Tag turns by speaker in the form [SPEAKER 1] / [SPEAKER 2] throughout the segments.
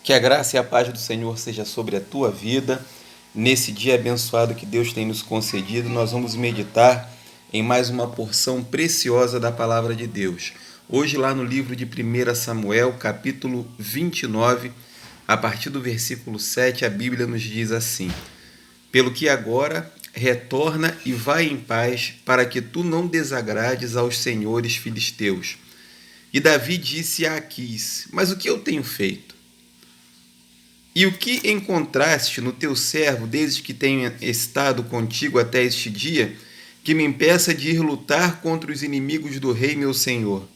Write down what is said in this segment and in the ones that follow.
[SPEAKER 1] Que a graça e a paz do Senhor seja sobre a tua vida. Nesse dia abençoado que Deus tem nos concedido, nós vamos meditar em mais uma porção preciosa da palavra de Deus. Hoje, lá no livro de 1 Samuel, capítulo 29, a partir do versículo 7, a Bíblia nos diz assim: Pelo que agora retorna e vai em paz, para que tu não desagrades aos senhores filisteus. E Davi disse a Aquis: Mas o que eu tenho feito? E o que encontraste no teu servo, desde que tenho estado contigo até este dia, que me impeça de ir lutar contra os inimigos do rei meu senhor?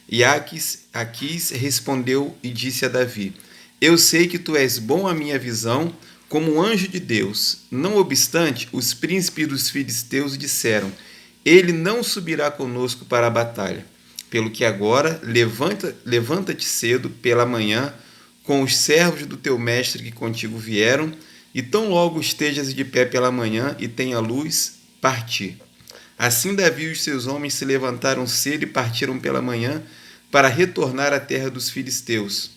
[SPEAKER 1] E Aquis respondeu e disse a Davi: Eu sei que tu és bom à minha visão, como um anjo de Deus. Não obstante, os príncipes dos filisteus disseram: Ele não subirá conosco para a batalha. Pelo que agora, levanta-te cedo pela manhã, com os servos do teu mestre que contigo vieram, e tão logo estejas de pé pela manhã e tenha luz, partir. Assim Davi e os seus homens se levantaram cedo e partiram pela manhã para retornar à terra dos filisteus.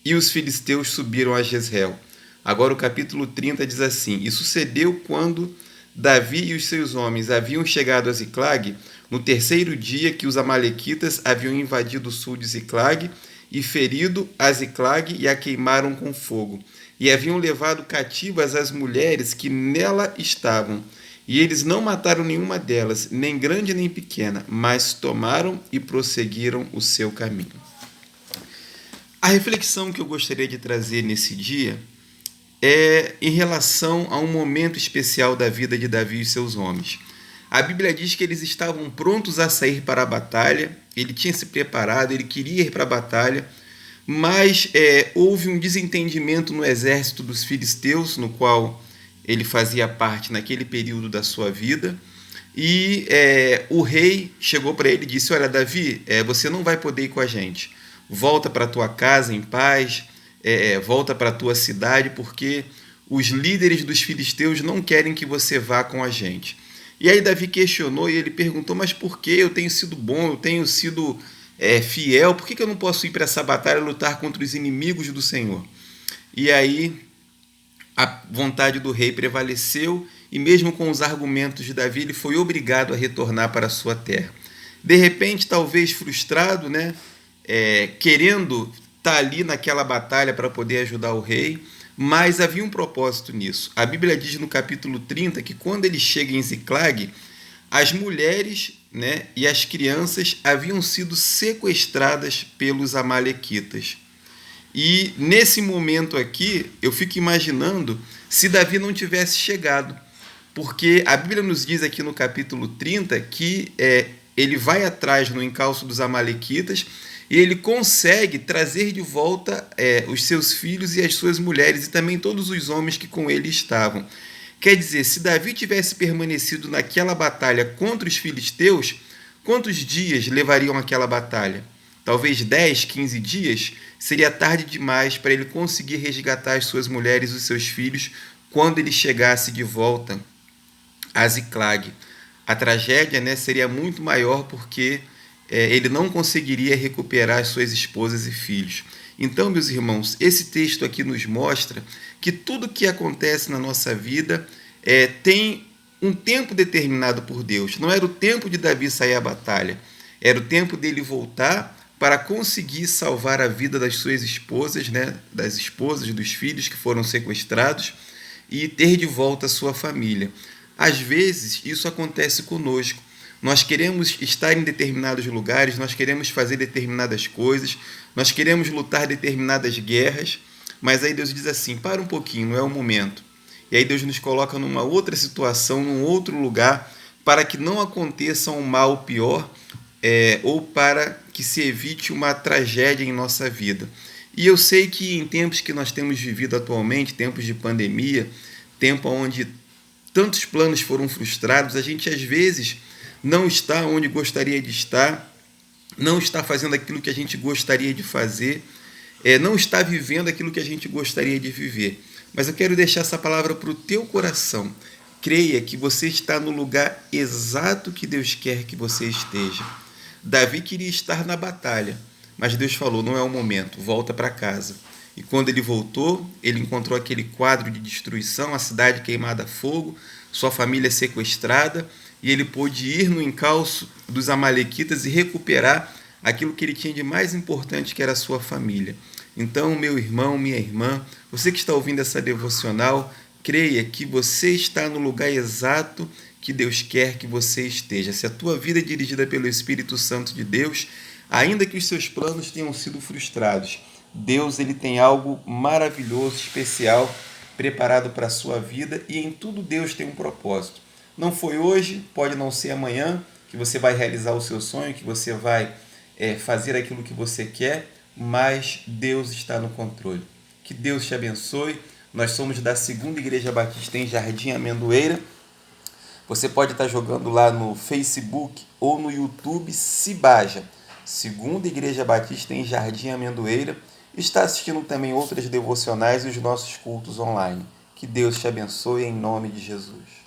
[SPEAKER 1] E os filisteus subiram a Jezreel. Agora o capítulo 30 diz assim: E sucedeu quando Davi e os seus homens haviam chegado a Ziclag, no terceiro dia que os amalequitas haviam invadido o sul de Ziclag, e ferido a Ziclag e a queimaram com fogo, e haviam levado cativas as mulheres que nela estavam. E eles não mataram nenhuma delas, nem grande nem pequena, mas tomaram e prosseguiram o seu caminho. A reflexão que eu gostaria de trazer nesse dia é em relação a um momento especial da vida de Davi e seus homens. A Bíblia diz que eles estavam prontos a sair para a batalha, ele tinha se preparado, ele queria ir para a batalha, mas houve um desentendimento no exército dos filisteus, no qual ele fazia parte naquele período da sua vida, e o rei chegou para ele e disse: Olha, Davi, você não vai poder ir com a gente, volta para a tua casa em paz, volta para a tua cidade, porque os líderes dos filisteus não querem que você vá com a gente. E aí Davi questionou e ele perguntou: mas por que? Eu tenho sido bom, eu tenho sido fiel, por que eu não posso ir para essa batalha lutar contra os inimigos do Senhor? E aí a vontade do rei prevaleceu, e mesmo com os argumentos de Davi, ele foi obrigado a retornar para a sua terra. De repente, talvez frustrado, querendo estar ali naquela batalha para poder ajudar o rei, mas havia um propósito nisso. A Bíblia diz no capítulo 30 que quando ele chega em Ziclag, as mulheres e as crianças haviam sido sequestradas pelos amalequitas. E nesse momento aqui, eu fico imaginando se Davi não tivesse chegado, porque a Bíblia nos diz aqui no capítulo 30 que ele vai atrás no encalço dos amalequitas e ele consegue trazer de volta os seus filhos e as suas mulheres e também todos os homens que com ele estavam. Quer dizer, se Davi tivesse permanecido naquela batalha contra os filisteus, quantos dias levariam aquela batalha? Talvez 10, 15 dias? Seria tarde demais para ele conseguir resgatar as suas mulheres e os seus filhos quando ele chegasse de volta a Ziclag. A tragédia seria muito maior porque ele não conseguiria recuperar as suas esposas e filhos. Então, meus irmãos, esse texto aqui nos mostra que tudo que acontece na nossa vida tem um tempo determinado por Deus. Não era o tempo de Davi sair à batalha, era o tempo dele voltar para conseguir salvar a vida das suas esposas, das esposas, dos filhos que foram sequestrados, e ter de volta a sua família. Às vezes, isso acontece conosco. Nós queremos estar em determinados lugares, nós queremos fazer determinadas coisas, nós queremos lutar determinadas guerras, mas aí Deus diz assim: para um pouquinho, não é o momento. E aí Deus nos coloca numa outra situação, num outro lugar, para que não aconteça um mal pior, ou para que se evite uma tragédia em nossa vida. E eu sei que em tempos que nós temos vivido atualmente, tempos de pandemia, tempo onde tantos planos foram frustrados, a gente às vezes não está onde gostaria de estar, não está fazendo aquilo que a gente gostaria de fazer, não está vivendo aquilo que a gente gostaria de viver. Mas eu quero deixar essa palavra para o teu coração. Creia que você está no lugar exato que Deus quer que você esteja. Davi queria estar na batalha, mas Deus falou, não é o momento, volta para casa. E quando ele voltou, ele encontrou aquele quadro de destruição, a cidade queimada a fogo, sua família sequestrada, e ele pôde ir no encalço dos amalequitas e recuperar aquilo que ele tinha de mais importante, que era a sua família. Então, meu irmão, minha irmã, você que está ouvindo essa devocional, creia que você está no lugar exato que Deus quer que você esteja. Se a tua vida é dirigida pelo Espírito Santo de Deus, ainda que os seus planos tenham sido frustrados, Deus ele tem algo maravilhoso, especial, preparado para a sua vida, e em tudo Deus tem um propósito. Não foi hoje, pode não ser amanhã, que você vai realizar o seu sonho, que você vai fazer aquilo que você quer, mas Deus está no controle. Que Deus te abençoe. Nós somos da Segunda Igreja Batista em Jardim Amendoeira. Você pode estar jogando lá no Facebook ou no YouTube Cibaja, Segunda Igreja Batista em Jardim Amendoeira. Está assistindo também outras devocionais e os nossos cultos online. Que Deus te abençoe em nome de Jesus.